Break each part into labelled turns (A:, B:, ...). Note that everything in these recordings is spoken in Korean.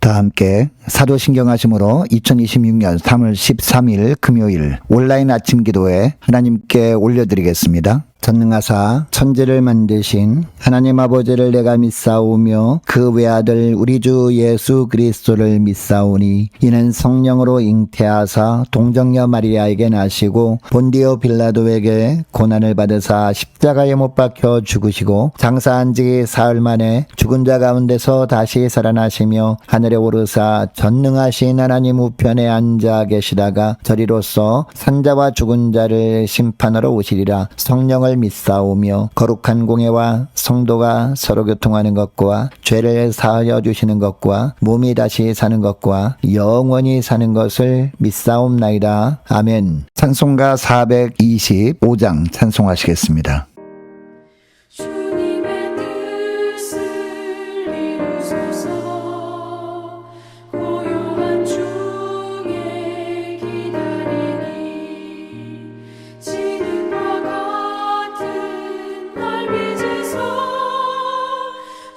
A: 다 함께 사도신경하심으로 2026년 3월 13일 금요일 온라인 아침 기도에 하나님께 올려드리겠습니다. 전능하사 천지를 만드신 하나님 아버지를 내가 믿사오며 그 외아들 우리 주 예수 그리스도를 믿사오니 이는 성령으로 잉태하사 동정녀 마리아에게 나시고 본디오 빌라도에게 고난을 받으사 십자가에 못 박혀 죽으시고 장사한 지 사흘 만에 죽은 자 가운데서 다시 살아나시며 하늘에 오르사 전능하신 하나님 우편에 앉아 계시다가 저리로서 산자와 죽은 자를 심판하러 오시리라. 성령을 믿사오며 거룩한 공예와 성도가 서로 교통하는 것과 죄를 사하여 주시는 것과 몸이 다시 사는 것과 영원히 사는 것을 믿사옵나이다. 아멘. 찬송가 425장 찬송하시겠습니다.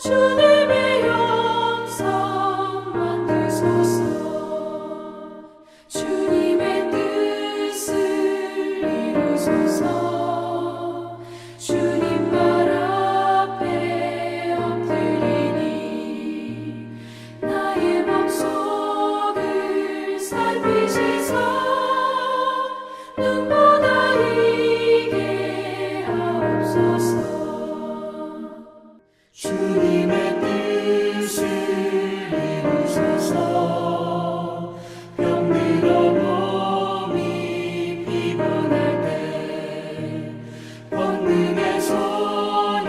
B: 주님의 영성 만드소서. 주님의 뜻을 이루소서. 주님 발 앞에 엎드리니 나의 맘속을 살피시사 눈보다 이게 하옵소서. 주님의 뜻을 이루소서. 병들어 몸이 피곤할 때 권능의 손을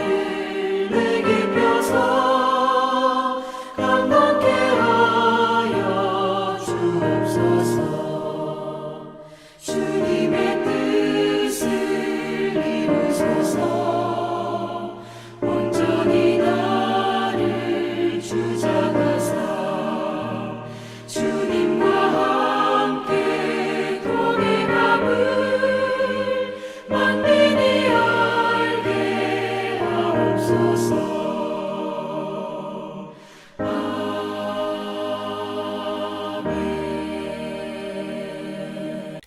B: 내게 펴서 강건케 하여 주옵소서. 주님의 뜻을 이루소서. 온전히 나를 주장하사 주님과 함께 동행함을 만민이 알게 하옵소서.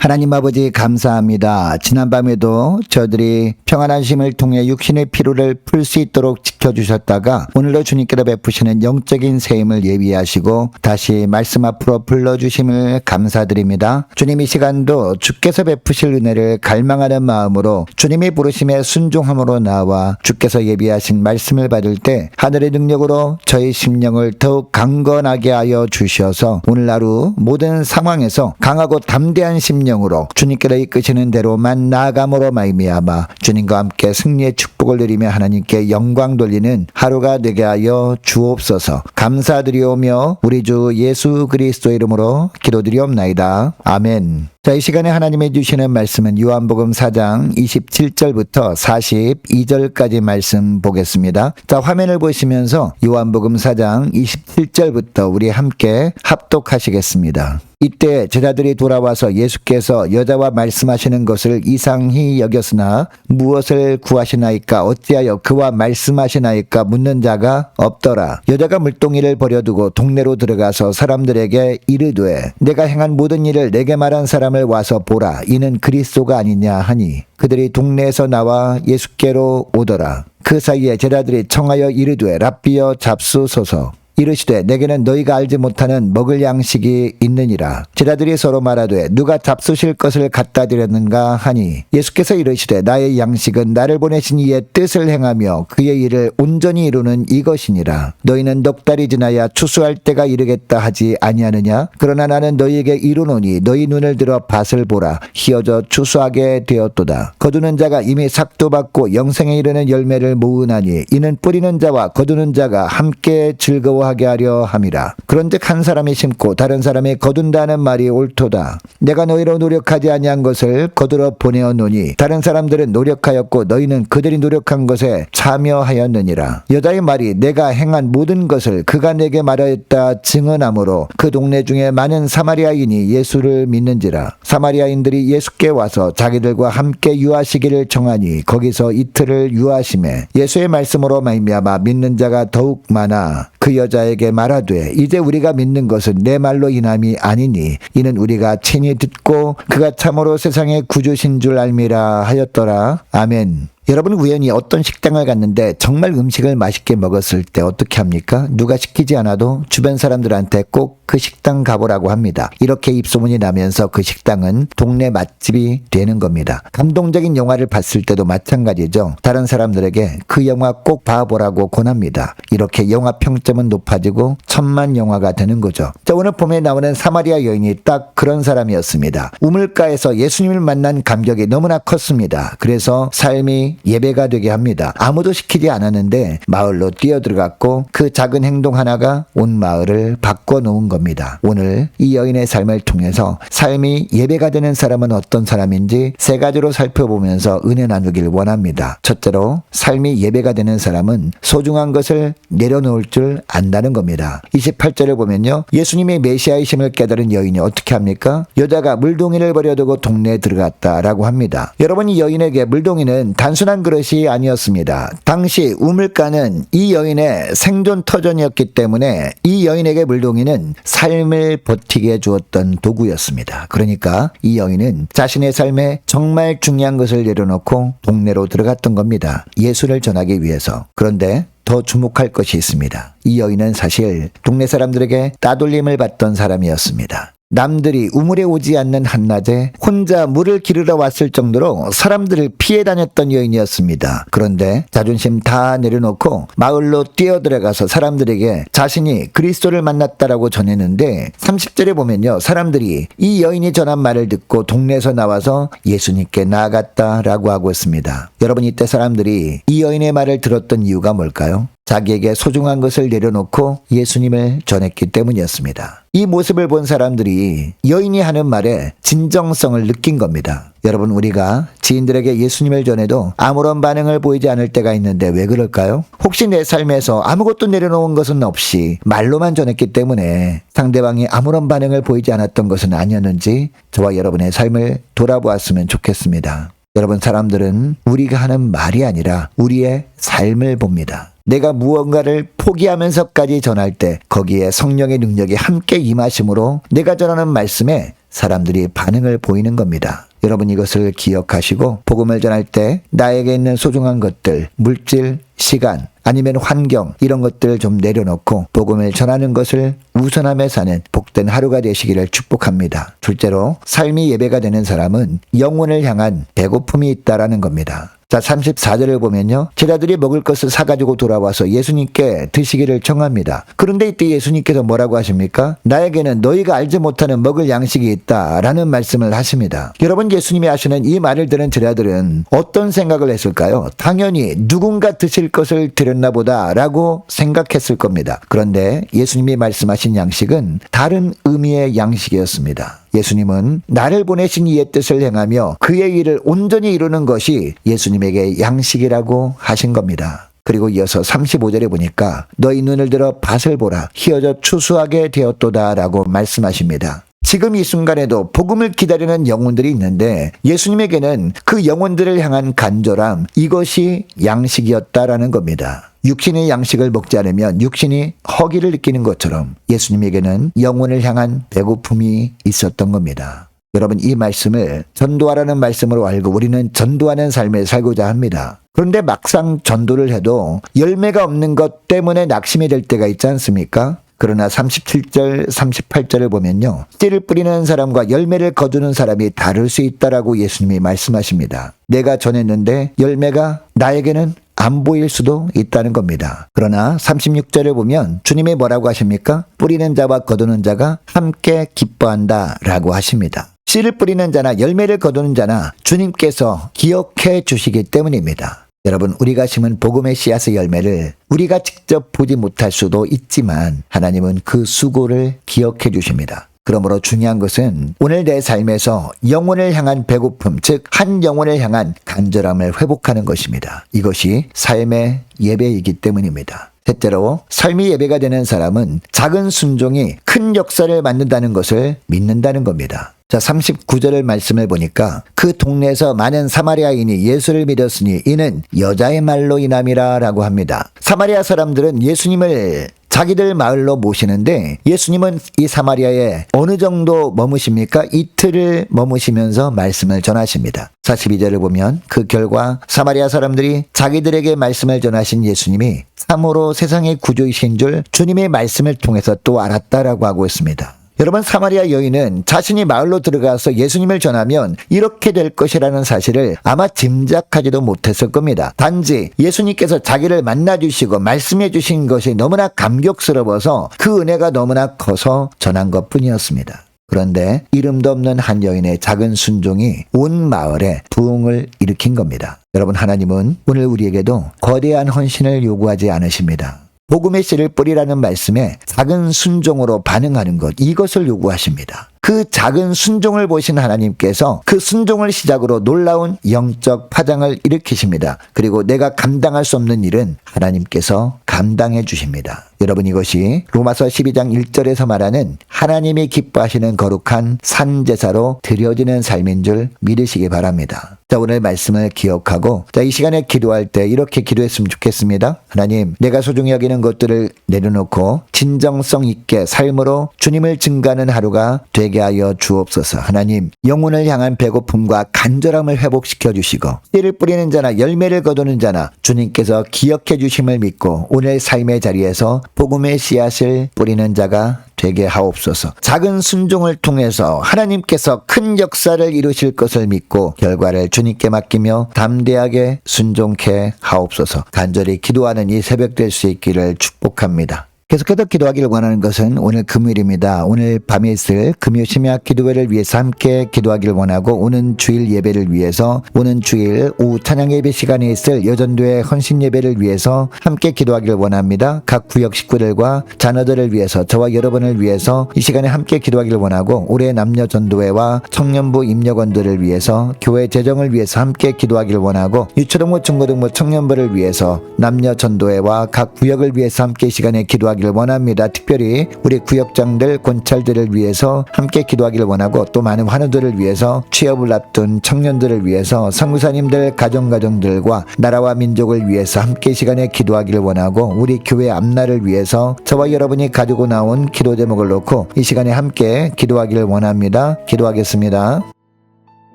A: 하나님 아버지 감사합니다. 지난밤에도 저들이 평안한 쉼을 통해 육신의 피로를 풀 수 있도록 지켜주셨다가 오늘도 주님께로 베푸시는 영적인 세임을 예비하시고 다시 말씀 앞으로 불러주심을 감사드립니다. 주님 이 시간도 주께서 베푸실 은혜를 갈망하는 마음으로 주님이 부르심에 순종함으로 나와 주께서 예비하신 말씀을 받을 때 하늘의 능력으로 저희 심령을 더욱 강건하게 하여 주셔서 오늘 하루 모든 상황에서 강하고 담대한 심령으로 주님께로 이끄시는 대로만 나아감으로 말미암아 주님과 함께 승리의 축복을 누리며 하나님께 영광 돌리는 하루가 되게 하여 주옵소서. 감사드리오며 우리 주 예수 그리스도 이름으로 기도드리옵나이다. 아멘. 자, 이 시간에 하나님이 주시는 말씀은 요한복음 4장 27절부터 42절까지 말씀 보겠습니다. 자, 화면을 보시면서 요한복음 4장 27절부터 우리 함께 합독하시겠습니다. 이때 제자들이 돌아와서 예수께서 여자와 말씀하시는 것을 이상히 여겼으나 무엇을 구하시나이까 어찌하여 그와 말씀하시나이까 묻는 자가 없더라. 여자가 물동이를 버려두고 동네로 들어가서 사람들에게 이르되 내가 행한 모든 일을 내게 말한 사람을 와서 보라. 이는 그리스도가 아니냐 하니 그들이 동네에서 나와 예수께로 오더라. 그 사이에 제자들이 청하여 이르되 랍비여 잡수소서. 이르시되 내게는 너희가 알지 못하는 먹을 양식이 있느니라. 제자들이 서로 말하되 누가 잡수실 것을 갖다 드렸는가 하니 예수께서 이르시되 나의 양식은 나를 보내신 이의 뜻을 행하며 그의 일을 온전히 이루는 이것이니라. 너희는 넉 달이 지나야 추수할 때가 이르겠다 하지 아니하느냐? 그러나 나는 너희에게 이르노니 너희 눈을 들어 밭을 보라. 희어져 추수하게 되었도다. 거두는 자가 이미 삭도 받고 영생에 이르는 열매를 모으나니 이는 뿌리는 자와 거두는 자가 함께 즐거워 하게 하려 함이라. 그런즉 한 사람이 심고 다른 사람이 거둔다는 말이 옳도다. 내가 너희로 노력하지 아니한 것을 거두러 보내었노니 다른 사람들은 노력하였고 너희는 그들이 노력한 것에 참여하였느니라. 여자의 말이 내가 행한 모든 것을 그가 내게 말하였다 증언하므로 그 동네 중에 많은 사마리아인이 예수를 믿는지라. 사마리아인들이 예수께 와서 자기들과 함께 유하시기를 청하니 거기서 이틀을 유하심에 예수의 말씀으로 말미암아 믿는 자가 더욱 많아 그 여자 여자에게 말하되 이제 우리가 믿는 것은 내 말로 인함이 아니니 이는 우리가 친히 듣고 그가 참으로 세상의 구주신 줄 알미라 하였더라. 아멘. 여러분, 우연히 어떤 식당을 갔는데 정말 음식을 맛있게 먹었을 때 어떻게 합니까? 누가 시키지 않아도 주변 사람들한테 꼭 그 식당 가보라고 합니다. 이렇게 입소문이 나면서 그 식당은 동네 맛집이 되는 겁니다. 감동적인 영화를 봤을 때도 마찬가지죠. 다른 사람들에게 그 영화 꼭 봐보라고 권합니다. 이렇게 영화 평점은 높아지고 천만 영화가 되는 거죠. 자, 오늘 봄에 나오는 사마리아 여인이 딱 그런 사람이었습니다. 우물가에서 예수님을 만난 감격이 너무나 컸습니다. 그래서 삶이 예배가 되게 합니다. 아무도 시키지 않았는데 마을로 뛰어들어갔고 그 작은 행동 하나가 온 마을을 바꿔놓은 겁니다. 오늘 이 여인의 삶을 통해서 삶이 예배가 되는 사람은 어떤 사람인지 세 가지로 살펴보면서 은혜 나누길 원합니다. 첫째로, 삶이 예배가 되는 사람은 소중한 것을 내려놓을 줄 안다는 겁니다. 28절을 보면요, 예수님의 메시아이심을 깨달은 여인이 어떻게 합니까? 여자가 물동이를 버려두고 동네에 들어갔다라고 합니다. 여러분, 이 여인에게 물동이는 단순한 그릇이 아니었습니다. 당시 우물가는 이 여인의 생존 터전이었기 때문에 이 여인에게 물동이는 삶을 버티게 해주었던 도구였습니다. 그러니까 이 여인은 자신의 삶에 정말 중요한 것을 내려놓고 동네로 들어갔던 겁니다. 예수를 전하기 위해서. 그런데 더 주목할 것이 있습니다. 이 여인은 사실 동네 사람들에게 따돌림을 받던 사람이었습니다. 남들이 우물에 오지 않는 한낮에 혼자 물을 기르러 왔을 정도로 사람들을 피해 다녔던 여인이었습니다. 그런데 자존심 다 내려놓고 마을로 뛰어들어가서 사람들에게 자신이 그리스도를 만났다라고 전했는데 30절에 보면요, 사람들이 이 여인이 전한 말을 듣고 동네에서 나와서 예수님께 나아갔다라고 하고 있습니다. 여러분, 이때 사람들이 이 여인의 말을 들었던 이유가 뭘까요? 자기에게 소중한 것을 내려놓고 예수님을 전했기 때문이었습니다. 이 모습을 본 사람들이 여인이 하는 말에 진정성을 느낀 겁니다. 여러분, 우리가 지인들에게 예수님을 전해도 아무런 반응을 보이지 않을 때가 있는데 왜 그럴까요? 혹시 내 삶에서 아무것도 내려놓은 것은 없이 말로만 전했기 때문에 상대방이 아무런 반응을 보이지 않았던 것은 아니었는지 저와 여러분의 삶을 돌아보았으면 좋겠습니다. 여러분, 사람들은 우리가 하는 말이 아니라 우리의 삶을 봅니다. 내가 무언가를 포기하면서까지 전할 때 거기에 성령의 능력이 함께 임하심으로 내가 전하는 말씀에 사람들이 반응을 보이는 겁니다. 여러분, 이것을 기억하시고 복음을 전할 때 나에게 있는 소중한 것들, 물질, 시간, 아니면 환경, 이런 것들을 좀 내려놓고 복음을 전하는 것을 우선하며 사는 복된 하루가 되시기를 축복합니다. 둘째로, 삶이 예배가 되는 사람은 영혼을 향한 배고픔이 있다라는 겁니다. 자, 34절을 보면요, 제자들이 먹을 것을 사가지고 돌아와서 예수님께 드시기를 청합니다. 그런데 이때 예수님께서 뭐라고 하십니까? 나에게는 너희가 알지 못하는 먹을 양식이 있다라는 말씀을 하십니다. 여러분, 예수님이 하시는 이 말을 들은 제자들은 어떤 생각을 했을까요? 당연히 누군가 드실 것을 드렸나 보다라고 생각했을 겁니다. 그런데 예수님이 말씀하신 양식은 다른 의미의 양식이었습니다. 예수님은 나를 보내신 이의 뜻을 행하며 그의 일을 온전히 이루는 것이 예수님에게 양식이라고 하신 겁니다. 그리고 이어서 35절에 보니까 너희 눈을 들어 밭을 보라, 휘어져 추수하게 되었도다 라고 말씀하십니다. 지금 이 순간에도 복음을 기다리는 영혼들이 있는데 예수님에게는 그 영혼들을 향한 간절함, 이것이 양식이었다라는 겁니다. 육신의 양식을 먹지 않으면 육신이 허기를 느끼는 것처럼 예수님에게는 영혼을 향한 배고픔이 있었던 겁니다. 여러분, 이 말씀을 전도하라는 말씀으로 알고 우리는 전도하는 삶을 살고자 합니다. 그런데 막상 전도를 해도 열매가 없는 것 때문에 낙심이 될 때가 있지 않습니까? 그러나 37절, 38절을 보면요, 씨를 뿌리는 사람과 열매를 거두는 사람이 다를 수 있다라고 예수님이 말씀하십니다. 내가 전했는데 열매가 나에게는 안 보일 수도 있다는 겁니다. 그러나 36절을 보면 주님이 뭐라고 하십니까? 뿌리는 자와 거두는 자가 함께 기뻐한다 라고 하십니다. 씨를 뿌리는 자나 열매를 거두는 자나 주님께서 기억해 주시기 때문입니다. 여러분, 우리가 심은 복음의 씨앗의 열매를 우리가 직접 보지 못할 수도 있지만 하나님은 그 수고를 기억해 주십니다. 그러므로 중요한 것은 오늘 내 삶에서 영혼을 향한 배고픔, 즉 한 영혼을 향한 간절함을 회복하는 것입니다. 이것이 삶의 예배이기 때문입니다. 셋째로, 삶이 예배가 되는 사람은 작은 순종이 큰 역사를 만든다는 것을 믿는다는 겁니다. 자, 39절의 말씀을 보니까 그 동네에서 많은 사마리아인이 예수를 믿었으니 이는 여자의 말로 인함이라 라고 합니다. 사마리아 사람들은 예수님을 자기들 마을로 모시는데 예수님은 이 사마리아에 어느 정도 머무십니까? 이틀을 머무시면서 말씀을 전하십니다. 42절을 보면 그 결과 사마리아 사람들이 자기들에게 말씀을 전하신 예수님이 참으로 세상의 구주이신 줄 주님의 말씀을 통해서 또 알았다라고 하고 있습니다. 여러분, 사마리아 여인은 자신이 마을로 들어가서 예수님을 전하면 이렇게 될 것이라는 사실을 아마 짐작하지도 못했을 겁니다. 단지 예수님께서 자기를 만나주시고 말씀해 주신 것이 너무나 감격스러워서 그 은혜가 너무나 커서 전한 것뿐이었습니다. 그런데 이름도 없는 한 여인의 작은 순종이 온 마을에 부흥을 일으킨 겁니다. 여러분, 하나님은 오늘 우리에게도 거대한 헌신을 요구하지 않으십니다. 복음의 씨를 뿌리라는 말씀에 작은 순종으로 반응하는 것, 이것을 요구하십니다. 그 작은 순종을 보신 하나님께서 그 순종을 시작으로 놀라운 영적 파장을 일으키십니다. 그리고 내가 감당할 수 없는 일은 하나님께서 감당해 주십니다. 여러분, 이것이 로마서 12장 1절에서 말하는 하나님이 기뻐하시는 거룩한 산제사로 드려지는 삶인 줄 믿으시기 바랍니다. 자, 오늘 말씀을 기억하고 이 시간에 기도할 때 이렇게 기도했으면 좋겠습니다. 하나님, 내가 소중히 여기는 것들을 내려놓고 진정성 있게 삶으로 주님을 증거하는 하루가 되게 하여 주옵소서. 하나님, 영혼을 향한 배고픔과 간절함을 회복시켜 주시고 씨를 뿌리는 자나 열매를 거두는 자나 주님께서 기억해 주심을 믿고 오늘 삶의 자리에서 복음의 씨앗을 뿌리는 자가 되게 하옵소서. 작은 순종을 통해서 하나님께서 큰 역사를 이루실 것을 믿고 결과를 주님께 맡기며 담대하게 순종케 하옵소서. 간절히 기도하는 이 새벽 될 수 있기를 축복합니다. 계속해서 기도하기를 원하는 것은 오늘 금요일입니다. 오늘 밤에 있을 금요 심야 기도회를 위해서 함께 기도하기를 원하고 오는 주일 예배를 위해서 오는 주일 오후 찬양 예배 시간에 있을 여전도의 헌신 예배를 위해서 함께 기도하기를 원합니다. 각 구역 식구들과 자녀들을 위해서 저와 여러분을 위해서 이 시간에 함께 기도하기를 원하고 올해 남녀 전도회와 청년부 임력원들을 위해서 교회 재정을 위해서 함께 기도하기를 원하고 유초등부 중고등부 청년부를 위해서 남녀 전도회와 각 구역을 위해서 함께 이 시간에 기도하기를 원합니다. 특별히 우리 구역장들, 권찰들을 위해서 함께 기도하기를 원하고 또 많은 환우들을 위해서 취업을 앞둔 청년들을 위해서 선교사님들, 가정들과 나라와 민족을 위해서 함께 이 시간에 기도하기를 원하고 우리 교회 앞날을 위해서 저와 여러분이 가지고 나온 기도 제목을 놓고 이 시간에 함께 기도하기를 원합니다. 기도하겠습니다.